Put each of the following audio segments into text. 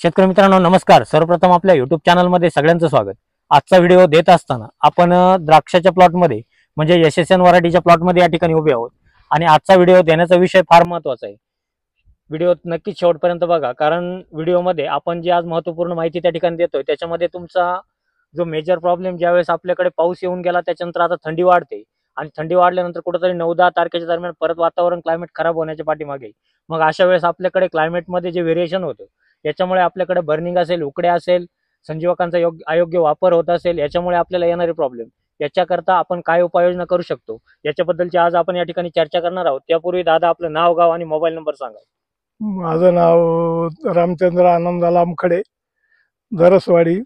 शेतकरी मित्रांनो नमस्कार। सर्वप्रथम आपल्या YouTube चॅनलमध्ये सगळ्यांचं स्वागत। आजचा व्हिडिओ देत असताना आपण द्राक्षाच्या प्लॉटमध्ये म्हणजे यशस्वी व्हरायटीच्या प्लॉटमध्ये या ठिकाणी उभे आहोत आणि आजचा व्हिडिओ देण्याचा विषय फार महत्त्वाचा आहे। व्हिडिओ नक्कीच शेवटपर्यंत बघा, कारण व्हिडिओमध्ये आपण जी आज महत्त्वपूर्ण माहिती त्या ठिकाणी देतोय त्याच्यामध्ये तुमचा जो मेजर प्रॉब्लेम ज्यावेळेस आपल्याकडे पाऊस येऊन गेला त्याच्यानंतर आता थंडी वाढते आणि थंडी वाढल्यानंतर कुठेतरी 9-10 तारखेच्या दरम्यान परत वातावरण क्लायमेट खराब होण्याच्या पाठीमागे मग अशा वेळेस आपल्याकडे क्लायमेटमध्ये जे व्हेरिएशन होतं याच्यामुळे आपल्याकडे बर्निंग असेल, उकड्या असेल, संजीवकांचा अयोग्य वापर होत असेल, याच्यामुळे आपल्याला येणारे प्रॉब्लेम याच्याकरता आपण काय उपाययोजना करू शकतो याच्याबद्दलची आज आपण या ठिकाणी चर्चा करणार आहोत। त्यापूर्वी दादा आपलं नाव, गाव आणि मोबाईल नंबर सांगा। माझं नाव रामचंद्र आनंदलाल आमखडे, दरसवाडी,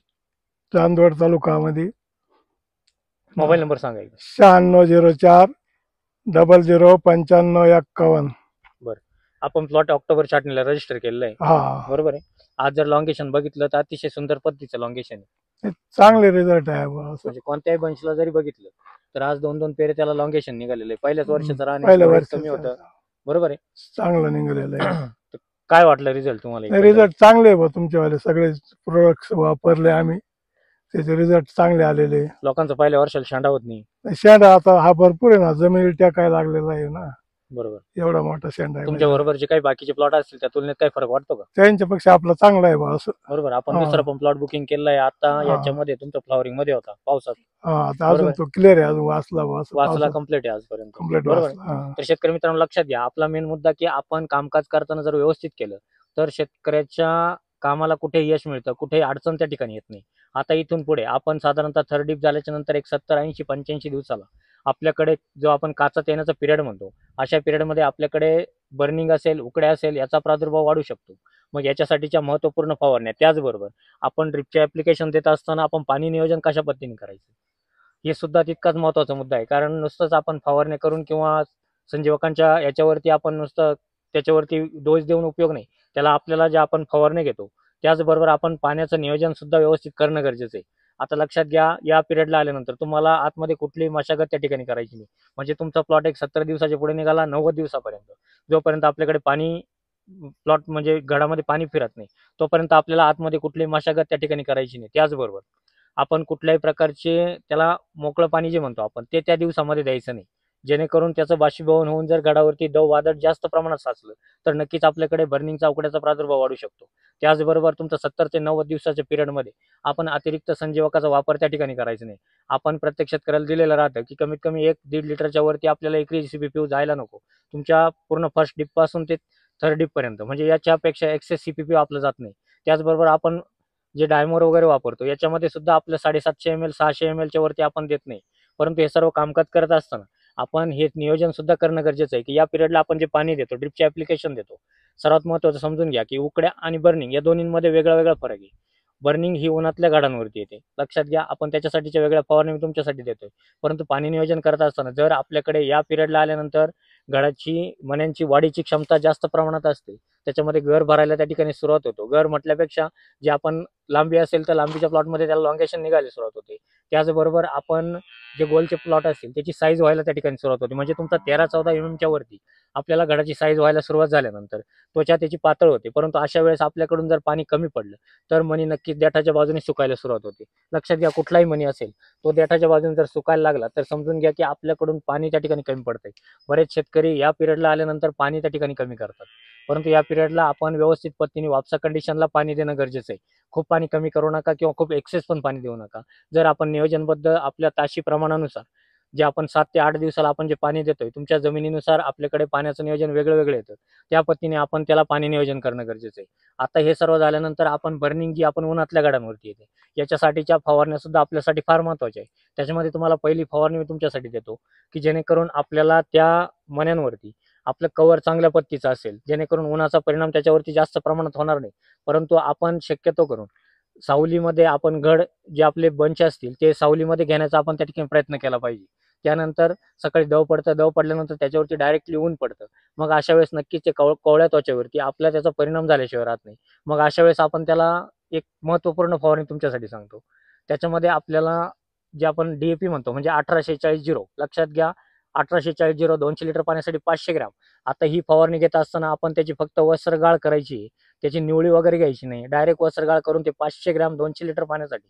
चांदवड तालुकामध्ये। मोबाईल नंबर सांगा। 9604 009551। बरं, आपण प्लॉट ऑक्टोबर 8 ला रजिस्टर केलेलं आहे, हा बरोबर आहे। आज जर लॉंगेशन बघितलं तर अतिशय सुंदर पद्धतीचं लॉंगेशन आहे, चांगले रिझल्ट आहे म्हणजे कोणत्याही बंचला जरी बघितलं तर आज 2-2 पेरे त्याला लॉंगेशन निघालेलं आहे। पहिल्याच वर्षाचं पहिल्या राहणे वर्षी कमी होतं, बरोबर आहे, चांगलं निघालेलं आहे। तर काय वाटलं रिझल्ट तुम्हाला? रिझल्ट चांगले आहे, तुमच्यावाले सगळे प्रोडक्ट्स वापरले आम्ही, त्याचे रिझल्ट चांगले आलेले। लोकांचं पहिल्या वर्षाला शेंडा होत नाही, शेंडा आता हा भरपूर आहे ना, जमिनी टाकायला लागलेला आहे ना, बरोबर। एवढा मोठा शेंडा आहे। तुमच्या बरोबर जे काही बाकीचे प्लॉट असतील त्या तुलनेत काही फरक वाटतो का? त्यांच्यापेक्षा आपला चांगला आहे बा, असं बरोबर। आपण दुसरा पण प्लॉट बुकिंग केलाय आता, याच्यामध्ये तुमचा फ्लॉवरिंग मध्ये होता पावसात, आता अजून तो क्लिअर आहे, अजून वाचला कंप्लीट आहे आजपर्यंत, कंप्लीट बरोबर। तर शेतकरी मित्रांनो लक्षात घ्या, आपला मेन मुद्दा की आपण कामकाज करताना जर व्यवस्थित केलं तर शेतकऱ्याच्या कामाला कुठेही यश मिळतं, कुठेही अडचण त्या ठिकाणी येत नाही। आता इथून पुढे आपण साधारणतः थर्ड डिप झाल्याच्या नंतर एक 70, 80, 85 दिवसाला आपल्याकडे जो आपण काचात येण्याचा पिरियड म्हणतो, अशा पिरियडमध्ये आपल्याकडे बर्निंग असेल, उकड्या असेल, याचा प्रादुर्भाव वाढू शकतो। मग याच्यासाठीच्या महत्त्वपूर्ण फवारण्या, त्याचबरोबर आपण ड्रिपचे ऍप्लिकेशन देत असताना आपण पाणी नियोजन कशा पद्धतीने करायचं हे सुद्धा तितकाच महत्त्वाचा मुद्दा आहे। कारण नुसतंच आपण फवारणी करून किंवा संजीवकांच्या याच्यावरती आपण नुसतं त्याच्यावरती डोस देऊन उपयोग नाही, त्याला आपल्याला जे आपण फवारणी घेतो त्याचबरोबर आपण पाण्याचं नियोजन सुद्धा व्यवस्थित करणं गरजेचं आहे। आता लक्षात घ्या, या पिरियडला आल्यानंतर तुम्हाला आतमध्ये कुठलीही मशागत त्या ठिकाणी करायची नाही, म्हणजे तुमचा प्लॉट एक 70 दिवसाच्या पुढे निघाला, 90 दिवसापर्यंत जोपर्यंत आपल्याकडे पाणी प्लॉट म्हणजे घडामध्ये पाणी फिरत नाही तोपर्यंत आपल्याला आतमध्ये कुठलीही मशागत त्या ठिकाणी करायची नाही। त्याचबरोबर आपण कुठल्याही प्रकारचे त्याला मोकळं पाणी जे म्हणतो आपण ते त्या दिवसामध्ये द्यायचं नाही, जेणेकरून त्याचं बाष्पीभवन होऊन जर गडावरती दव वादळ जास्त प्रमाणात साचलं तर नक्कीच आपल्याकडे बर्निंगचा उकड्याचा प्रादुर्भाव वाढू शकतो। त्याचबरोबर तुमचा 70 ते 90 दिवसाच्या पिरियडमध्ये आपण अतिरिक्त संजीवकाचा वापर त्या ठिकाणी करायचा नाही। आपण प्रत्येक शेतकऱ्याला दिलेलं राहतं की कमीत कमी 1-1.5 लिटरच्या वरती आपल्याला एकरी CPP जायला नको, तुमच्या पूर्ण फर्स्ट डिप पासून ते थर्ड डिप पर्यंत, म्हणजे याच्यापेक्षा एक्सेस CPP आपलं जात नाही। त्याचबरोबर आपण जे डायमोर वगैरे वापरतो याच्यामध्ये सुद्धा आपलं 750 ml 600 ml च्या वरती आपण देत नाही। परंतु हे सर्व कामकाज करत असताना आपण हे नियोजन सुद्धा करणं गरजेचं आहे की या पिरियडला आपण जे पाणी देतो, ड्रिपचे ऍप्लिकेशन देतो, सर्वात महत्त्वाचं समजून घ्या की उकड्या आणि बर्निंग या दोन्हींमध्ये वेगळा वेगळा फरक आहे। बर्निंग ही उन्हातल्या गाडांवरती येते, लक्षात घ्या, आपण त्याच्यासाठीच्या वेगळ्या फवारणी मी तुमच्यासाठी देतोय। परंतु पाणी नियोजन करत असताना जर आपल्याकडे या पिरियडला आल्यानंतर गडाची मण्यांची वाढीची क्षमता जास्त प्रमाणात असते, त्याच्यामध्ये घर भरायला त्या ठिकाणी सुरुवात होतो। घर म्हटल्यापेक्षा जे आपण लांबी असेल तर लांबीच्या प्लॉटमध्ये त्याला लॉंगेशन निघायला सुरुवात होते। त्याचबरोबर आपण जे गोलचे प्लॉट असतील त्याची साईज व्हायला त्या ठिकाणी सुरुवात होते, म्हणजे तुमचा 13-14 mm वरती आपल्याला घडाची साईज व्हायला सुरुवात झाल्यानंतर त्वचा त्याची पातळ होते। परंतु अशा वेळेस आपल्याकडून जर पाणी कमी पडलं तर मणी नक्कीच देठाच्या बाजूने सुकायला सुरुवात होते। लक्षात घ्या, कुठलाही मणी असेल तो देठाच्या बाजूने जर सुकायला लागला तर समजून घ्या की आपल्याकडून पाणी त्या ठिकाणी कमी पडतंय। बरेच शेतकरी या पिरियडला आल्यानंतर पाणी त्या ठिकाणी कमी करतात, परंतु या पिरियडला आपण व्यवस्थित पद्धतीने वापसा कंडिशनला पाणी देणं गरजेचं आहे। खूप पाणी कमी करू नका किंवा खूप एक्सेस पण पाणी देऊ नका। जर आपण नियोजनबद्ध आपल्या ताशी प्रमाणानुसार जे आपण 7 ते 8 दिवसाला आपण जे पाणी देतोय, तुमच्या जमिनीनुसार आपल्याकडे पाण्याचं नियोजन वेगळं वेगळं येतं, त्या पद्धतीने आपण त्याला पाणी नियोजन करणं गरजेचं आहे। आता हे सर्व झाल्यानंतर आपण बर्निंग जी आपण उन्हातल्या गाड्यांवरती येते याच्यासाठीच्या फवारण्या सुद्धा आपल्यासाठी फार महत्त्वाच्या आहे। त्याच्यामध्ये तुम्हाला पहिली फवारणी मी तुमच्यासाठी देतो की जेणेकरून आपल्याला त्या मण्यांवरती आपलं कव्हर चांगल्या पद्धतीचं असेल, जेणेकरून उन्हाचा परिणाम त्याच्यावरती जास्त प्रमाणात होणार नाही। परंतु आपण शक्यतो करून सावलीमध्ये आपण घड जे आपले बंच असतील ते सावलीमध्ये घेण्याचा आपण त्या ठिकाणी प्रयत्न केला पाहिजे। त्यानंतर सकाळी दव पडतं, दव पडल्यानंतर त्याच्यावरती डायरेक्टली ऊन पडतं, मग अशा वेळेस नक्कीच ते कोवळ्या त्वचेवरती आपला त्याचा परिणाम झाल्याशिवाय राहत नाही। मग अशा वेळेस आपण त्याला एक महत्त्वपूर्ण फवारणी तुमच्यासाठी सांगतो, त्याच्यामध्ये आपल्याला जे आपण DAP म्हणतो म्हणजे 1840, लक्षात घ्या, 1840 200 लिटर पाण्यासाठी 500 ग्रॅम। आता ही फवारणी घेत असताना आपण त्याची फक्त वस्त्रगाळ करायची, त्याची निवळी वगैरे घ्यायची नाही, डायरेक्ट वस्त्रगाळ करून ते 500 ग्रॅम 200 लिटर पाण्यासाठी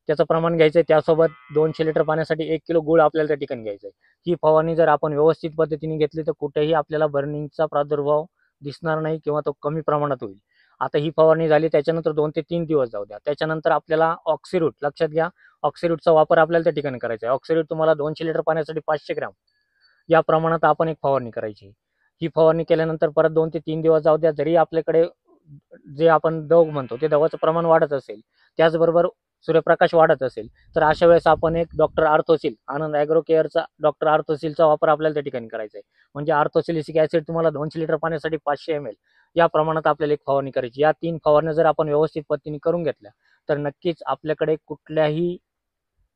त्याचं प्रमाण घ्यायचं आहे. त्यासोबत 200 लिटर पाण्यासाठी 1 किलो गूळ आपल्याला त्या ठिकाणी घ्यायचं आहे. ही फवारणी जर आपण व्यवस्थित पद्धतीने घेतली तर कुठेही आपल्याला बर्निंगचा प्रादुर्भाव दिसणार नाही किंवा तो कमी प्रमाणात होईल. आता ही फवारणी झाली त्याच्यानंतर 2 ते 3 दिवस जाऊ द्या. त्याच्यानंतर आपल्याला ऑक्सिरूट, लक्षात घ्या, ऑक्सिरूटचा वापर आपल्याला त्या ठिकाणी करायचा आहे. ऑक्सिरूट तुम्हाला 200 लिटर पाण्यासाठी 500 ग्रॅम या प्रमाणात आपण एक फवारणी करायची. ही फवारणी केल्यानंतर परत 2 ते 3 दिवस जाऊ द्या. जरी आपल्याकडे जे आपण दव म्हणतो ते दवाचं प्रमाण वाढत असेल, त्याचबरोबर सूर्यप्रकाश वाढत असेल, तर अशा वेळेस आपण एक डॉक्टर आर्थोसिल, आनंद ॲग्रो केअरचा डॉक्टर आर्थोसिलचा वापर आपल्याला त्या ठिकाणी करायचा आहे. म्हणजे आर्थोसिलिक ॲसिड तुम्हाला 200 लिटर पाण्यासाठी 500 ml या प्रमाणात आपल्याला एक फवारणी करायची. या 3 फवारण्या जर आपण व्यवस्थित पद्धतीने करून घेतल्या तर नक्कीच आपल्याकडे कुठल्याही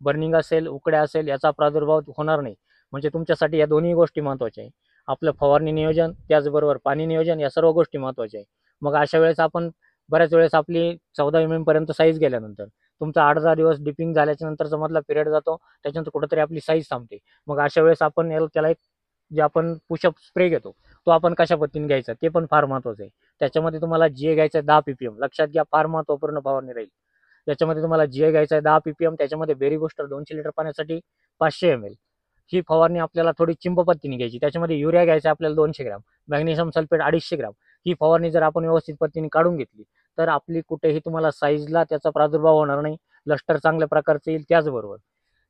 बर्निंग असेल, उकड्या असेल याचा प्रादुर्भाव होणार नाही. म्हणजे तुमच्यासाठी या दोन्ही गोष्टी महत्त्वाच्या आहे. आपलं फवारणी नियोजन, त्याचबरोबर पाणी नियोजन, या सर्व गोष्टी महत्त्वाच्या आहे. मग अशा वेळेस आपण बऱ्याच वेळेस आपली 14 mm पर्यंत साईज गेल्यानंतर तुमचा 8-10 दिवस डिपिंग झाल्याच्या नंतरचा मधला पिरियड जातो, त्याच्यानंतर कुठेतरी आपली साईज थांबते. मग अशा वेळेस आपण त्याला एक जे आपण पुशअप स्प्रे घेतो तो आपण कशा पद्धतीने घ्यायचा ते पण फार महत्त्वाचं आहे. त्याच्यामध्ये तुम्हाला GA घ्यायचा आहे 10 ppm, लक्षात घ्या, फार महत्त्वपूर्ण फवारणी राहील. याच्यामध्ये तुम्हाला GA घ्यायचा आहे 10 ppm, त्याच्यामध्ये बेरी बूस्टर 200 लिटर पाण्यासाठी 500 ml. ही फवारणी आपल्याला थोडी चिंब पद्धतीने घ्यायची. त्याच्यामध्ये युरिया घ्यायचा आपल्याला 200 ग्रॅम, मॅग्नेशियम सल्फेट 250 ग्रॅम. ही फवारणी जर आपण व्यवस्थित पद्धतीने काढून घेतली तर आपली कुठेही तुम्हाला साईजला त्याचा प्रादुर्भाव होणार नाही, लष्टर चांगल्या प्रकारचं येईल. त्याचबरोबर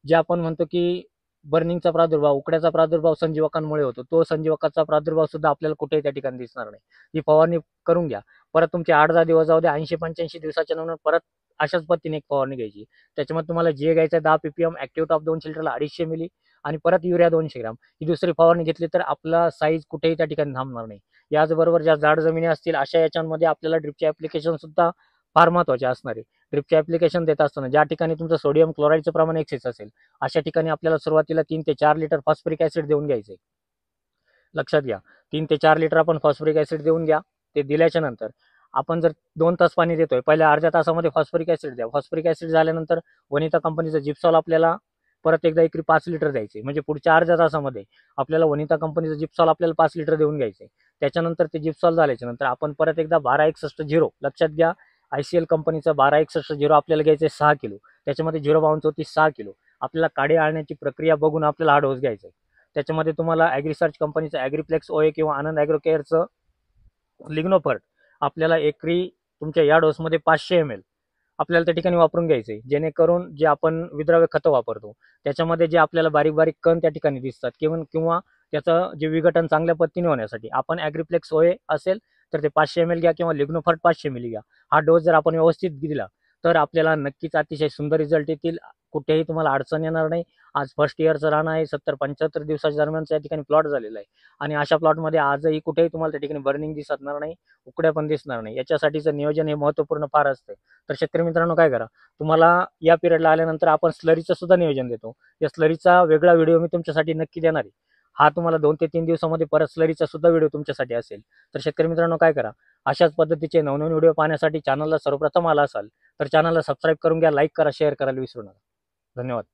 जे आपण म्हणतो की बर्निंगचा प्रादुर्भाव, उकड्याचा प्रादुर्भाव संजीवकांमुळे होतो, तो संजीवकाचा प्रादुर्भाव सुद्धा आपल्याला कुठेही त्या ठिकाणी दिसणार नाही. ही फवारणी करून घ्या. परत तुमचे 8-10 दिवस जाऊ द्या, 80-85 दिवसाच्या नंतर परत अशाच पद्धतीने एक फवारणी घ्यायची. त्याच्यामध्ये तुम्हाला GA घ्यायचा 10 ppm, ॲक्टिव्ह टॉप 200 लिटरला 250 ml आणि परत युरिया 200 ग्रॅम. ही दुसरी फवारणी घेतली तर आपला साईज कुठेही त्या ठिकाणी थांबणार नाही. याचबरोबर ज्या जाड जमिनी असतील अशा याच्यामध्ये आपल्याला ड्रिपचे ॲप्लिकेशन सुद्धा फार महत्त्वाचे असणार आहे. ड्रिपचे ॲप्लिकेशन देत असताना ज्या ठिकाणी तुमचं सोडियम क्लोराईडचं प्रमाण एक्सेस असेल अशा ठिकाणी आपल्याला सुरुवातीला 3 ते 4 लिटर फॉस्फरिक ॲसिड देऊन घ्यायचे. लक्षात घ्या, 3 ते 4 लिटर आपण फॉस्फरिक ॲसिड देऊन घ्या. ते दिल्याच्या नंतर आपण जर 2 तास पाणी देतोय, पहिल्या अर्ध्या तासामध्ये फॉस्फरिक ॲसिड द्या. फॉस्फरिक ॲसिड झाल्यानंतर वनिता कंपनीचं जिप्सॉल आपल्याला परत एकदा एकरी 5 लिटर द्यायचे. म्हणजे पुढच्या अर्ध्या तासामध्ये आपल्याला वनिता कंपनीचं जिप्सॉल आपल्याला 5 लिटर देऊन घ्यायचे. त्याच्यानंतर ते जिप्सॉल झाल्याच्या नंतर आपण परत एकदा 1261 लक्षात घ्या, ICL कंपनीचं 1261 आपल्याला घ्यायचं आहे 6 किलो. त्याच्यामध्ये 0.34 6 किलो. आपल्याला काडी आळण्याची प्रक्रिया बघून आपल्याला हा डोस घ्यायचा आहे. त्याच्यामध्ये तुम्हाला ॲग्रिसर्च कंपनीचं ॲग्रीप्लेक्स OA किंवा आनंद ॲग्रो केअरचं लिग्नोफर्ट आपल्याला एकरी तुमच्या या डोसमध्ये 500 ml आपल्याला त्या ठिकाणी वापरून घ्यायचे. जेणेकरून जे आपण विद्राव्य खतं वापरतो त्याच्यामध्ये जे आपल्याला बारीक बारीक कण त्या ठिकाणी दिसतात किंवा त्याचं जे विघटन चांगल्या पद्धतीने होण्यासाठी आपण ॲग्रीप्लेक्स OA असेल तर ते 500 ml घ्या किंवा लिग्नोफर्ट 500 ml घ्या. हा डोस जर आपण व्यवस्थित दिला तर आपल्याला नक्कीच अतिशय सुंदर रिझल्ट येतील. कुठेही तुम्हाला अडचण येणार नाही. आज फर्स्ट इयरचं रान आहे, 70-75 दिवसाच्या दरम्यानच्या या ठिकाणी प्लॉट झालेला आहे आणि अशा प्लॉटमध्ये आजही कुठेही तुम्हाला त्या ठिकाणी बर्निंग दिसणार नाही, उकड्या पण दिसणार नाही. याच्यासाठीचं नियोजन हे महत्त्वपूर्ण फार असतं. तर शेतकरी मित्रांनो काय करा, तुम्हाला या पिरियडला आल्यानंतर आपण स्लरीचं सुद्धा नियोजन देतो. या स्लरीचा वेगळा व्हिडिओ मी तुमच्यासाठी नक्की देणार आहे. हा तुम्हाला 2 ते 3 दिवसामध्ये परत स्लरीचा सुद्धा व्हिडिओ तुमच्यासाठी असेल. तर शेतकरी मित्रांनो काय करा, अशाच पद्धतीचे नवनवीन व्हिडिओ पाहण्यासाठी चॅनलला सर्वप्रथम आला असाल तर चॅनलला सबस्क्राईब करून घ्या, लाईक करा, शेअर करायला विसरू नका. धन्यवाद.